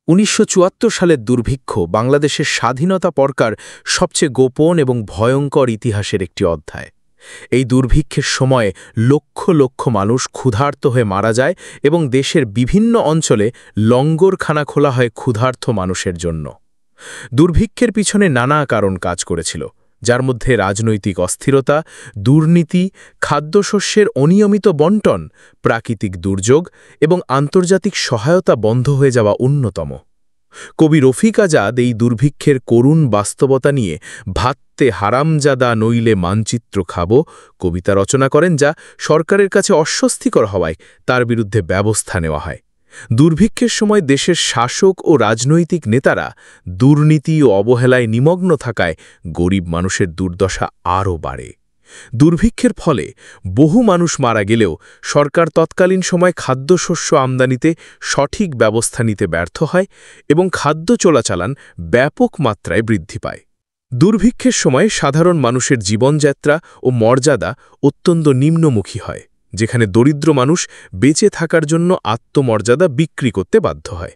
১৯৭৪ সালের দুর্ভিক্ষ বাংলাদেশের স্বাধীনতা পরকার সবচেয়ে গোপন এবং ভয়ঙ্কর ইতিহাসের একটি অধ্যায়। এই দুর্ভিক্ষের সময়ে লক্ষ লক্ষ মানুষ ক্ষুধার্ত হয়ে মারা যায় এবং দেশের বিভিন্ন অঞ্চলে লঙ্গরখানা খোলা হয় ক্ষুধার্ত মানুষের জন্য। দুর্ভিক্ষের পিছনে নানা কারণ কাজ করেছিল, যার মধ্যে রাজনৈতিক অস্থিরতা, দুর্নীতি, খাদ্যশস্যের অনিয়মিত বণ্টন, প্রাকৃতিক দুর্যোগ এবং আন্তর্জাতিক সহায়তা বন্ধ হয়ে যাওয়া অন্যতম। কবি রফিক আজাদ এই দুর্ভিক্ষের করুণ বাস্তবতা নিয়ে ভাততে হারামজাদা নইলে মানচিত্র খাব কবিতা রচনা করেন, যা সরকারের কাছে অস্বস্তিকর হওয়ায় তার বিরুদ্ধে ব্যবস্থা নেওয়া হয়। দুর্ভিক্ষের সময় দেশের শাসক ও রাজনৈতিক নেতারা দুর্নীতি ও অবহেলায় নিমগ্ন থাকায় গরিব মানুষের দুর্দশা আরও বাড়ে। দুর্ভিক্ষের ফলে বহু মানুষ মারা গেলেও সরকার তৎকালীন সময় খাদ্যশস্য আমদানিতে সঠিক ব্যবস্থা নিতে ব্যর্থ হয় এবং খাদ্য চোরাচালান ব্যাপক মাত্রায় বৃদ্ধি পায়। দুর্ভিক্ষের সময় সাধারণ মানুষের জীবনযাত্রা ও মর্যাদা অত্যন্ত নিম্নমুখী হয়, যেখানে দরিদ্র মানুষ বেঁচে থাকার জন্য আত্মমর্যাদা বিক্রি করতে বাধ্য হয়।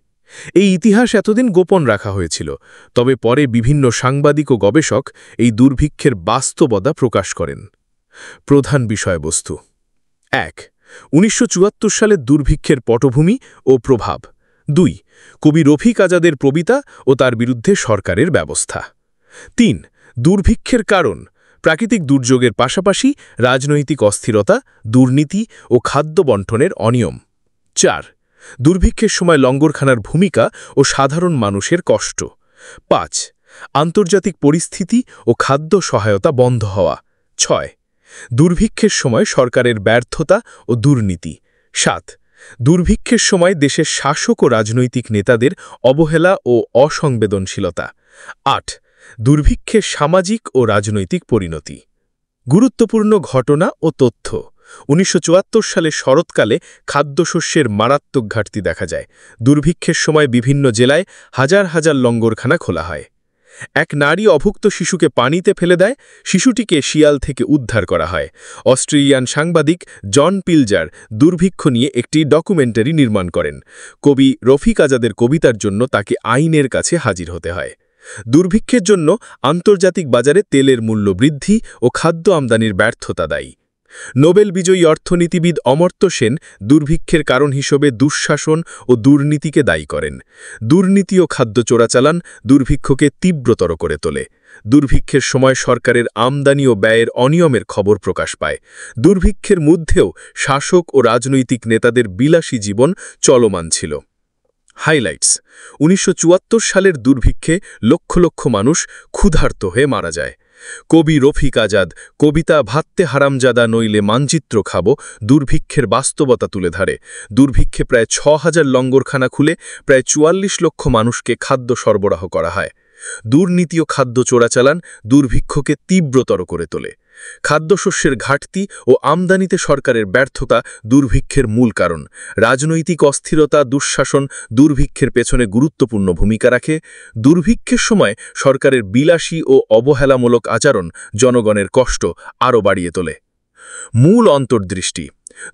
এই ইতিহাস এতদিন গোপন রাখা হয়েছিল, তবে পরে বিভিন্ন সাংবাদিক ও গবেষক এই দুর্ভিক্ষের বাস্তবতা প্রকাশ করেন। প্রধান বিষয়বস্তু: ১. ১৯৭৪ সালের দুর্ভিক্ষের পটভূমি ও প্রভাব। ২. কবি রফিক আজাদের কবিতা ও তার বিরুদ্ধে সরকারের ব্যবস্থা। ৩. দুর্ভিক্ষের কারণ: প্রাকৃতিক দুর্যোগের পাশাপাশি রাজনৈতিক অস্থিরতা, দুর্নীতি ও খাদ্য বণ্টনের অনিয়ম। ৪. দুর্ভিক্ষের সময় লঙ্গরখানার ভূমিকা ও সাধারণ মানুষের কষ্ট। ৫. আন্তর্জাতিক পরিস্থিতি ও খাদ্য সহায়তা বন্ধ হওয়া। ৬. দুর্ভিক্ষের সময় সরকারের ব্যর্থতা ও দুর্নীতি। ৭. দুর্ভিক্ষের সময় দেশের শাসক ও রাজনৈতিক নেতাদের অবহেলা ও অসংবেদনশীলতা। ৮. দুর্ভিক্ষের সামাজিক ও রাজনৈতিক পরিণতি। গুরুত্বপূর্ণ ঘটনা ও তথ্য: ১৯৭৪ সালে শরৎকালে খাদ্যশস্যের মারাত্মক ঘাটতি দেখা যায়। দুর্ভিক্ষের সময় বিভিন্ন জেলায় হাজার হাজার লঙ্গরখানা খোলা হয়। এক নারী অভুক্ত শিশুকে পানিতে ফেলে দেয়, শিশুটিকে শিয়াল থেকে উদ্ধার করা হয়। অস্ট্রেলিয়ান সাংবাদিক জন পিলজার দুর্ভিক্ষ নিয়ে একটি ডকুমেন্টারি নির্মাণ করেন। কবি রফিক আজাদের কবিতার জন্য তাকে আইনের কাছে হাজির হতে হয়। দুর্ভিক্ষের জন্য আন্তর্জাতিক বাজারে তেলের মূল্য বৃদ্ধি ও খাদ্য আমদানির ব্যর্থতা দায়ী। নোবেল বিজয়ী অর্থনীতিবিদ অমর্ত্য সেন দুর্ভিক্ষের কারণ হিসেবে দুঃশাসন ও দুর্নীতিকে দায়ী করেন। দুর্নীতি ও খাদ্য চোরাচালান দুর্ভিক্ষকে তীব্রতর করে তোলে। দুর্ভিক্ষের সময় সরকারের আমদানি ও ব্যয়ের অনিয়মের খবর প্রকাশ পায়। দুর্ভিক্ষের মধ্যেও শাসক ও রাজনৈতিক নেতাদের বিলাসী জীবন চলমান ছিল। হাইলাইটস: ১৯৭৪ সালের দুর্ভিক্ষে লক্ষ লক্ষ মানুষ ক্ষুধার্ত হয়ে মারা যায়। কবি রফিক আজাদ কবিতা ভাততে হারামজাদা নইলে মানচিত্র খাব দুর্ভিক্ষের বাস্তবতা তুলে ধরে। দুর্ভিক্ষে প্রায় ৬,০০০ লঙ্গরখানা খুলে প্রায় ৪৪ লক্ষ মানুষকে খাদ্য সরবরাহ করা হয়। দুর্নীতি ও খাদ্য চোরাচালান দুর্ভিক্ষকে তীব্রতর করে তোলে। খাদ্যশস্যের ঘাটতি ও আমদানিতে সরকারের ব্যর্থতা দুর্ভিক্ষের মূল কারণ। রাজনৈতিক অস্থিরতা, দুঃশাসন দুর্ভিক্ষের পেছনে গুরুত্বপূর্ণ ভূমিকা রাখে। দুর্ভিক্ষের সময় সরকারের বিলাসী ও অবহেলামূলক আচরণ জনগণের কষ্ট আরও বাড়িয়ে তোলে। মূল অন্তর্দৃষ্টি: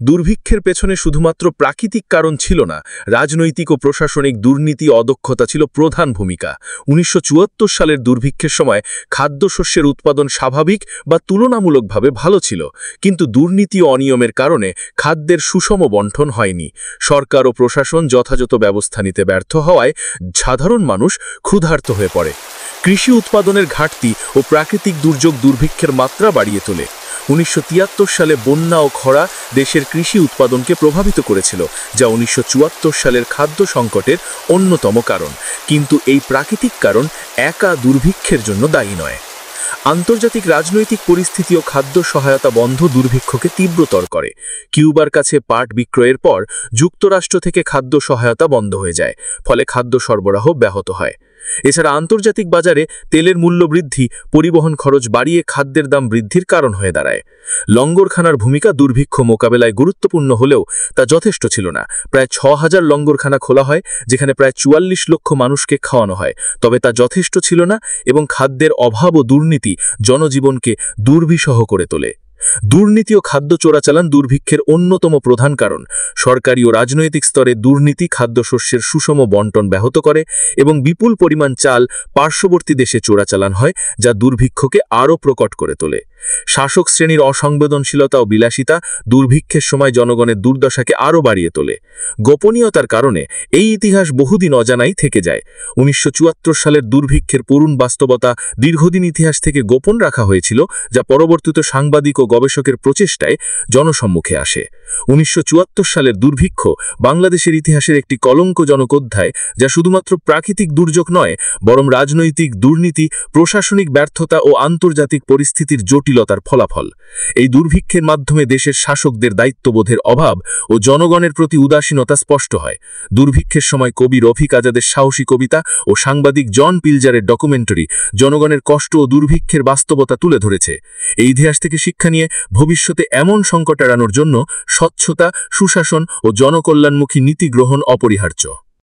দুর্ভিক্ষের পেছনে শুধুমাত্র প্রাকৃতিক কারণ ছিল না, রাজনৈতিক ও প্রশাসনিক দুর্নীতি অদক্ষতা ছিল প্রধান ভূমিকা। ১৯৭৪ সালের দুর্ভিক্ষের সময় খাদ্যশস্যের উৎপাদন স্বাভাবিক বা তুলনামূলকভাবে ভালো ছিল, কিন্তু দুর্নীতি ও অনিয়মের কারণে খাদ্যের সুষম বণ্টন হয়নি। সরকার ও প্রশাসন যথাযথ ব্যবস্থা নিতে ব্যর্থ হওয়ায় সাধারণ মানুষ ক্ষুধার্ত হয়ে পড়ে। কৃষি উৎপাদনের ঘাটতি ও প্রাকৃতিক দুর্যোগ দুর্ভিক্ষের মাত্রা বাড়িয়ে তোলে। ১৯৭৩ সালে বন্যা ও খরা দেশের কৃষি উৎপাদনকে প্রভাবিত করেছিল, যা ১৯৭৪ সালের খাদ্য সংকটের অন্যতম কারণ। কিন্তু এই প্রাকৃতিক কারণ একা দুর্ভিক্ষের জন্য দায়ী নয়। আন্তর্জাতিক রাজনৈতিক পরিস্থিতি ও খাদ্য সহায়তা বন্ধ দুর্ভিক্ষকে তীব্রতর করে। কিউবার কাছে পাট বিক্রয়ের পর যুক্তরাষ্ট্র থেকে খাদ্য সহায়তা বন্ধ হয়ে যায়, ফলে খাদ্য সরবরাহ ব্যাহত হয়। এছাড়া আন্তর্জাতিক বাজারে তেলের মূল্য বৃদ্ধি পরিবহন খরচ বাড়িয়ে খাদ্যের দাম বৃদ্ধির কারণ হয়ে দাঁড়ায়। লঙ্গরখানার ভূমিকা দুর্ভিক্ষ মোকাবেলায় গুরুত্বপূর্ণ হলেও তা যথেষ্ট ছিল না। প্রায় ৬,০০০ লঙ্গরখানা খোলা হয়, যেখানে প্রায় ৪৪ লক্ষ মানুষকে খাওয়ানো হয়, তবে তা যথেষ্ট ছিল না এবং খাদ্যের অভাব ও দুর্নীতি জনজীবনকে দুর্বিষহ করে তোলে। দুর্নীতি ও খাদ্য চোরাচালান দুর্ভিক্ষের অন্যতম প্রধান কারণ। সরকারি ও রাজনৈতিক স্তরে দুর্নীতি খাদ্যশস্যের সুষম বণ্টন ব্যাহত করে এবং বিপুল পরিমাণ চাল পার্শ্ববর্তী দেশে চোরাচালান হয়, যা দুর্ভিক্ষকে আরও প্রকট করে তোলে। শাসক শ্রেণীর অসংবেদনশীলতা ও বিলাসিতা দুর্ভিক্ষের সময় জনগণের দুর্দশাকে আরও বাড়িয়ে তোলে। গোপনীয়তার কারণে এই ইতিহাস বহুদিন অজানাই থেকে যায়। 1974 সালের দুর্ভিক্ষের করুণ বাস্তবতা দীর্ঘদিন ইতিহাস থেকে গোপন রাখা হয়েছিল, যা পরবর্তীতে সাংবাদিক ও গবেষকের প্রচেষ্টায় জনসম্মুখে আসে। 1974 সালের দুর্ভিক্ষ বাংলাদেশের ইতিহাসের একটি কলঙ্কজনক অধ্যায়, যা শুধুমাত্র প্রাকৃতিক দুর্যোগ নয়, বরং রাজনৈতিক দুর্নীতি, প্রশাসনিক ব্যর্থতা ও আন্তর্জাতিক পরিস্থিতির জটিলতার ফলাফল। এই দুর্ভিক্ষের মাধ্যমে দেশের শাসকদের দায়িত্ববোধের অভাব ও জনগণের প্রতি উদাসীনতা স্পষ্ট হয়। দুর্ভিক্ষের সময় কবি রফিক আজাদের সাহসী কবিতা ও সাংবাদিক জন পিলজারের ডকুমেন্টারি জনগণের কষ্ট ও দুর্ভিক্ষের বাস্তবতা তুলে ধরেছে। এই ইতিহাস থেকে শিক্ষা নিয়ে ভবিষ্যতে এমন সংকট এড়ানোর জন্য স্বচ্ছতা, সুশাসন ও জনকল্যাণমুখী নীতি গ্রহণ অপরিহার্য।